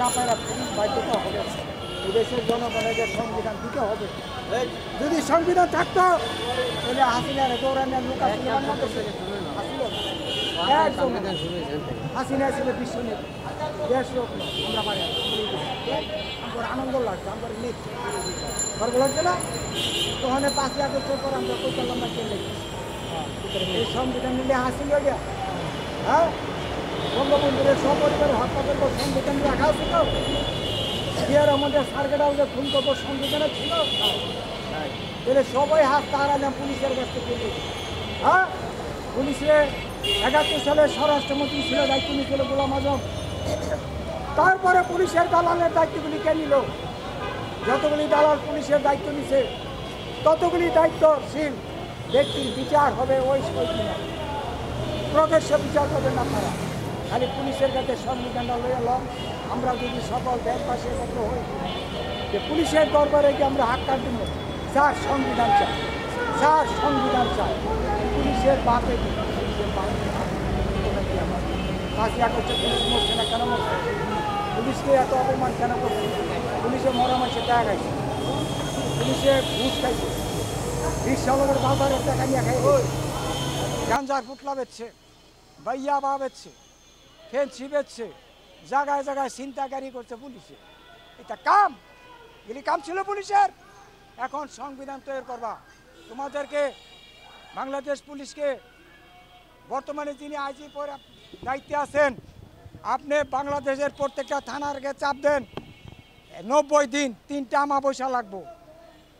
না পারে পুলিশ বাধ্যতা হবে দেশের জনগণের সংবিধান দিতে হবে। যদি সংবিধান থাকতো তাহলে হাসিনার দৌড়ানোর লোক হাসিনা ছিল বিশ্ব নেতা দেশ লোক আমরা পারি আমার আনন্দ লাগছে আমার নেই গর্ব লাগছে না। তখন 5 আগস্টের পর আমরা কই করলাম না কেন এই সংবিধান নিলে হাসিল গিয়া হ্যাঁ বঙ্গবন্ধুদের সপরিবারে হত্যা করবো সংবিধান রাখা ছিল জিয়া রহমানের সার্কেট হাউসে খুন করবো সংবিধানে ছিল তাহলে সবাই হাত তাড়ালাম পুলিশের কাছ থেকে হ্যাঁ পুলিশে 71 সালে স্বরাষ্ট্রমন্ত্রী ছিল দায়িত্ব নিয়েছিল গোলাম আজম। তারপরে পুলিশের দালালের দায়িত্বগুলি কে নিল? যতগুলি দালাল পুলিশের দায়িত্ব নিছে ততগুলি দায়িত্বশীল ব্যক্তির বিচার হবে ওই কিনা প্রকাশ্য বিচার করবেন আপনারা। খালি পুলিশের কাছে সংবিধানটা লয়ে এলাম আমরা যদি সকল দেশবাসী একত্র হই যে পুলিশের দরবারে গিয়ে আমরা হাক্কার দিব স্যার সংবিধান চাই স্যার সংবিধান চাই পুলিশের বাপে পুলিশের বাপে 5 আগস্টে পুলিশ মরছে না কেন মরছে? পুলিশকে এত অপমান কেন করছে? পুলিশে মরা মানুষের টাকা খাইছে পুলিশে ঘুষ খাইছে রিক্সাওয়ালাদের বাজারের টাকা নিয়ে খাই গাঞ্জার পুটলা বেচছে বাইয়া বা বেচছে ফেন্সি বেচছে জায়গায় জায়গায় ছিনতাইকারী করছে পুলিশে। এটা কাম এগুলি কাম ছিল পুলিশের। এখন সংবিধান তৈরি করবা তোমাদেরকে বাংলাদেশ পুলিশকে বর্তমানে যিনি আইজি পরে দায়িত্বে আছেন আপনি বাংলাদেশের প্রত্যেকটা থানার চাপ দেন 90 দিন 3টা আমাবস্যা লাগবো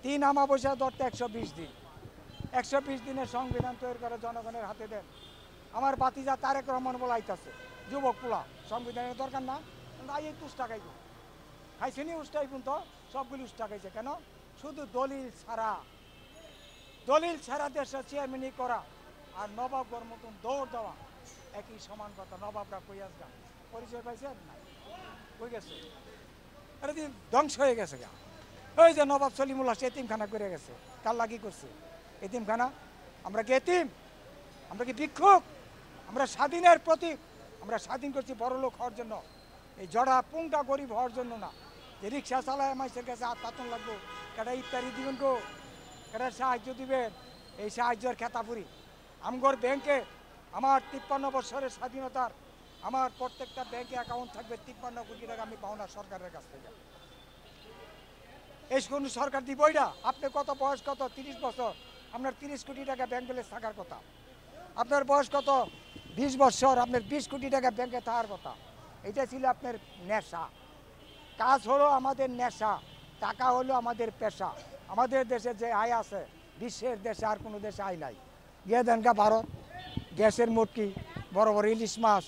3 আমাবস্যা ধরতে 120 দিন 120 দিনের সংবিধান তৈরি করে জনগণের হাতে দেন। আমার বাতিজা তারেক রহমান বলাইতেছে যুবক পোলা সংবিধানের দরকার না এই উষ্টা খাইব খাইছেনি উষ্টাই তো সবগুলি উষ্টা খাইছে কেন? শুধু দলিল ছাড়া দেশে চেয়ারম্যানি করা আর নবাবগর মতন দৌড় দেওয়া একই সমান কথা। নবাবরা কই আসগা পরিচয় পাইছে না কই গেছে আরে দিন ধ্বংস হয়ে গেছে গা। ওই যে নবাব সলিমুল্লাহ সে এতিমখানা করে গেছে কার লাগি করছে এতিমখানা? আমরা কি এতিম? আমরা কি ভিক্ষুক? আমরা স্বাধীনের প্রতীক। আমরা স্বাধীন করছি বড় লোক হওয়ার জন্য এই জড়া পুংটা গরিব হওয়ার জন্য না যে রিক্সা চালায় মানুষের কাছে হাত পাতন লাগবো কেটা ইফতারি দিবেন গো কেটা সাহায্য দিবেন এই সাহায্যের খেতাপুরি আমগর ব্যাংকে আমার 53 বছরের স্বাধীনতার আমার প্রত্যেকটা ব্যাংকে অ্যাকাউন্ট থাকবে 53 কোটি টাকা আমি পাও না সরকারের কাছ থেকে। এই কোন সরকার দিব এটা? আপনি কত বয়স কত 30 বছর আপনার 30 কোটি টাকা ব্যাংক ব্যালেন্স থাকার কথা। আপনার বয়স কত 20 বছর আপনার 20 কোটি টাকা ব্যাংকে থাকার কথা। এটা ছিল আপনার নেশা। কাজ হলো আমাদের নেশা টাকা হলো আমাদের পেশা। আমাদের দেশে যে আয় আছে বিশ্বের দেশে আর কোনো দেশে আয় নাই। গিয়ে দেন গা ভারত গ্যাসের মুটকি বড় বড় ইলিশ মাছ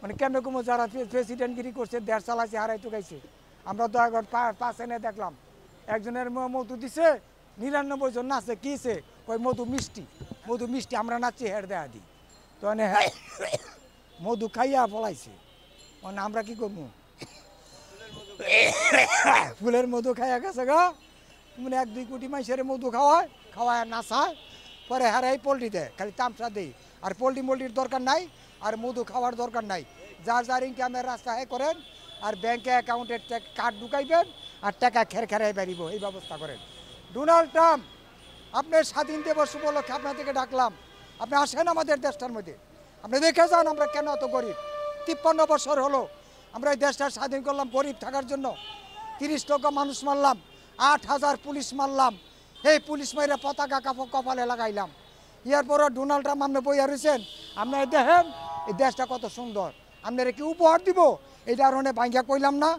মানে কেমন কমো যারা প্রেসিডেন্টগিরি করছে দেশ চালাইছে হারাই তো গাইছে। আমরা তো এখন 5 এনে দেখলাম একজনের মধু দিছে 99 জন নাচে কিছে ওই মধু মিষ্টি আমরা নাচছি হের দেয়া দিই তো মধু খাইয়া পলাইছে মানে আমরা কি করবো ফুলের মধু খাইয়া গেছে গা মানে 1-2 কোটি মানুষের মধু খাওয়ায় নাচায় পরে হারাই পোল্ট্রি দেয় খালি তামসা দেয় আর পোল্ট্রির দরকার নাই আর মধু খাওয়ার দরকার নাই। যার ইনকামের রাস্তা করেন আর ব্যাংকে অ্যাকাউন্টের কার্ড ঢুকাইবেন আর টাকা খেরাই বেরিব এই ব্যবস্থা করেন। ডোনাল্ড ট্রাম্প আপনি স্বাধীন দিবস উপলক্ষে আপনাদেরকে ডাকলাম আপনি আসেন আমাদের দেশটার মধ্যে আপনি দেখে যান আমরা কেন এত গরিব। 53 বছর হলো আমরা এই দেশটা স্বাধীন করলাম গরিব থাকার জন্য 30 লক্ষ মানুষ মারলাম 8000 পুলিশ মারলাম এই পুলিশ মাইরে পতাকা কপালে লাগাইলাম। এরপরে ডোনাল্ড ট্রাম্প আপনি বইয়া রয়েছেন আপনারা দেখেন এই দেশটা কত সুন্দর আপনারা কি উপহার দিব এই কারণে ভাঙ্গা কইলাম না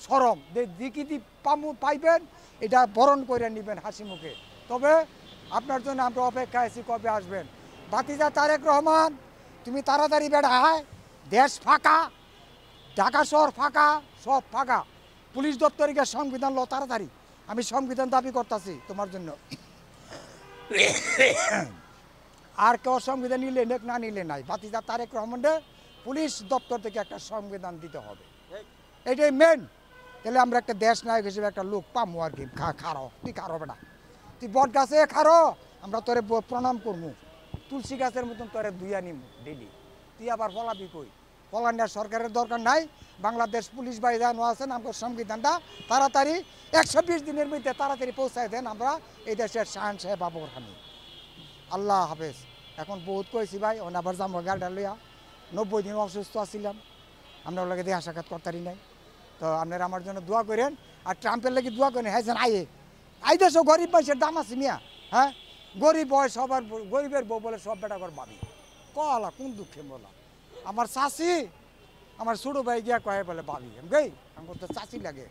সরম দিকি পাইবেন এটা বরণ করে নেবেন হাসি মুখে। তবে আপনার জন্য আমরা অপেক্ষা আছি কবে আসবেন। বাতিজা তারেক রহমান তুমি তাড়াতাড়ি বেড়া আয় দেশ ফাঁকা ঢাকা শহর ফাঁকা সব ফাঁকা পুলিশ দপ্তরিকে সংবিধান লো তাড়াতাড়ি আমি সংবিধান দাবি করতেছি তোমার জন্য। আর কেউ সংবিধান নিলে নেক না নিলে নাই বাতিজা তারেক রহমানের পুলিশ দপ্তর থেকে একটা সংবিধান দিতে হবে এটাই মেন। তাহলে আমরা একটা দেশ নায়ক হিসেবে একটা লোক পামো আর কি খারো তুই খারো বেটা তুই বট গাছে খারো আমরা তোরে প্রণাম করবো তুলসী গাছের মতন তোরে ধুইয়া নিম ডেলি তুই আবার ফলাবি কই পলান্ডার সরকারের দরকার নাই বাংলাদেশ পুলিশ বাহিনী আছেন আমার সংবিধানটা তাড়াতাড়ি 120 দিনের মধ্যে তাড়াতাড়ি পৌঁছায় দেন আমরা এই দেশের শাহান সাহেব বাবুর খানি আল্লাহ হাফেজ এখন বহুত কইছি ভাই অন আবার যাবো গাড়িটা লইয়া 90 দিন অসুস্থ আছিলাম আমরা ওর লাগে দেখা সাক্ষাৎ করতারি নাই তো আপনারা আমার জন্য দোয়া করেন আর ট্রাম্পের লাগে দোয়া করেন হ্যাঁ যেন আই দেশও গরিব মানুষের দাম আছে মিয়া হ্যাঁ গরিব হয় সবার গরিবের বউ বলে সব বেটা কর ভাবি কলা কোন দুঃখে বলা আমার চাষি আমার ছোটো ভাই গিয়া কয়ে বলে ভাবি গই আমার তো চাষি লাগে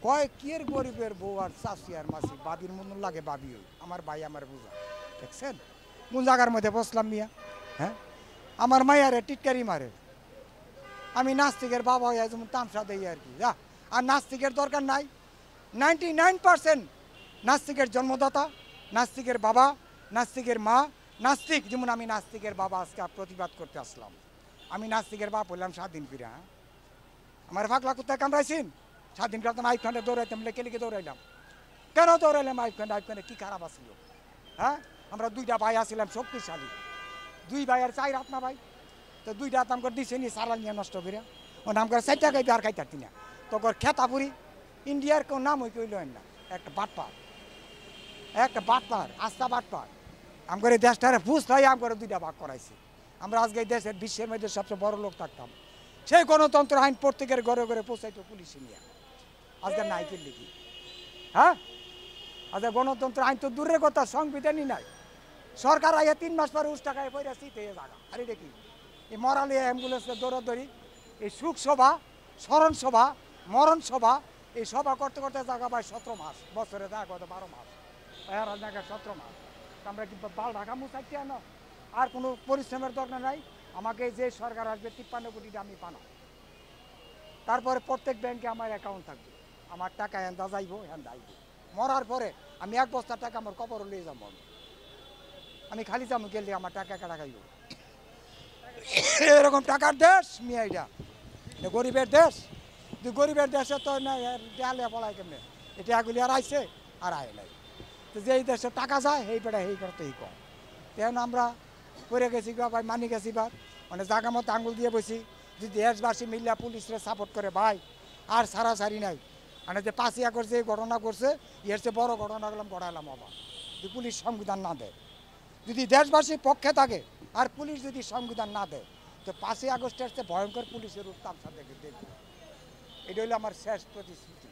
কয় কিয়ের গরিবের বউ আর চাষি আর মাসি বাবির মতন লাগে ভাবি ওই আমার ভাই আমার বুঝা দেখছেন কোন জায়গার মধ্যে বসলাম মিয়া হ্যাঁ আমার মাইয়ারে টিটকারি মারে আমি নাস্তিকের বাবা হয়ে যেমন তামসা দেই আর কি যা আর নাস্তিকের দরকার নাই 99% নাস্তিকের জন্মদাতা নাস্তিকের বাবা নাস্তিকের মা নাস্তিক যেমন আমি নাস্তিকের বাবা আজকে প্রতিবাদ করতে আসলাম আমি নাস্তিকের বাপ হইলাম স্বাধীন ফিরা আমার ফাঁকলা কোথায় কামড়াইছেন স্বাধীন করতাম আইফখানে দৌড়াইতাম লেকে লেগে দৌড়াইলাম কেন দৌড়াইলাম আইফখানে কি খারাপ আসছিল হ্যাঁ আমরা দুইটা ভাই আসছিলাম শক্তিশালী দুই ভাই আর চাই রাত না ভাই তো দুইটা হাত আমার দিছে নি সারাল নিয়ে নষ্ট করে ও নাম করে 4 টাকায় আর খাইতে না তখন খেতাপুরি ইন্ডিয়ার কেউ নাম হই কইল না একটা বাটপার আস্থা বাটপার আমার এই দেশটারে ফুস ভাই আমার দুইটা ভাগ করাইছে আমরা আজকে এই দেশের বিশ্বের মধ্যে সবচেয়ে বড় লোক থাকতাম সেই গণতন্ত্র আইন প্রত্যেকের ঘরে ঘরে পৌঁছাইতো পুলিশ নিয়ে আজকে নাই কিনলে কি হ্যাঁ আজকে গণতন্ত্র আইন তো দূরের কথা সংবিধানই নাই সরকার আইয়া 3 মাস পরে উস টাকায় পয়সা শীতে জায়গা আরে দেখি এই মরালি অ্যাম্বুলেন্সে দৌড়াদৌড়ি এই সুখ সভা স্মরণ সভা মরণ সভা এই সভা করতে করতে জায়গা পায় 17 মাস বছরে দেখা কত 12 মাস এরা জায়গা 17 মাস আমরা কি বাল ঢাকা মুসাইতে আনো আর কোনো পরিশ্রমের দরকার নাই আমাকে যে সরকার আসবে 53 কোটি আমি পানা তারপরে প্রত্যেক ব্যাংকে আমার অ্যাকাউন্ট থাকবে আমার টাকা এন্দা যাইব এন্দা আইব মরার পরে আমি 1 বস্তা টাকা আমার কবর লিয়ে যাবো আমি খালি যাবো গেলে আমার টাকা কাটা খাইব এরকম টাকার দেশ মিয়া এটা গরিবের দেশ গরিবের দেশে তো নাই দেয়ালে পলায় কেমনে এটা এগুলি আর আইছে আর আয় নাই তো যেই দেশে টাকা যায় সেই পেটা সেই করতেই কম তেমন আমরা পড়ে গেছি ভাই মানি গেছি বার মানে জায়গা মতো আঙুল দিয়ে বসি যদি দেশবাসী মিল্লা পুলিশরে সাপোর্ট করে ভাই আর সারাসারি নাই মানে যে 5 আগস্ট যে ঘটনা করছে এর চেয়ে বড় ঘটনা গেলাম গড়াইলাম আবার যদি পুলিশ সংবিধান না দেয় যদি দেশবাসীর পক্ষে থাকে আর পুলিশ যদি সংবিধান না দেয় তো 5 আগস্টের চেয়ে ভয়ঙ্কর পুলিশের উত্তাপ দেখবে দেখবে এটা হলো আমার শেষ প্রতিশ্রুতি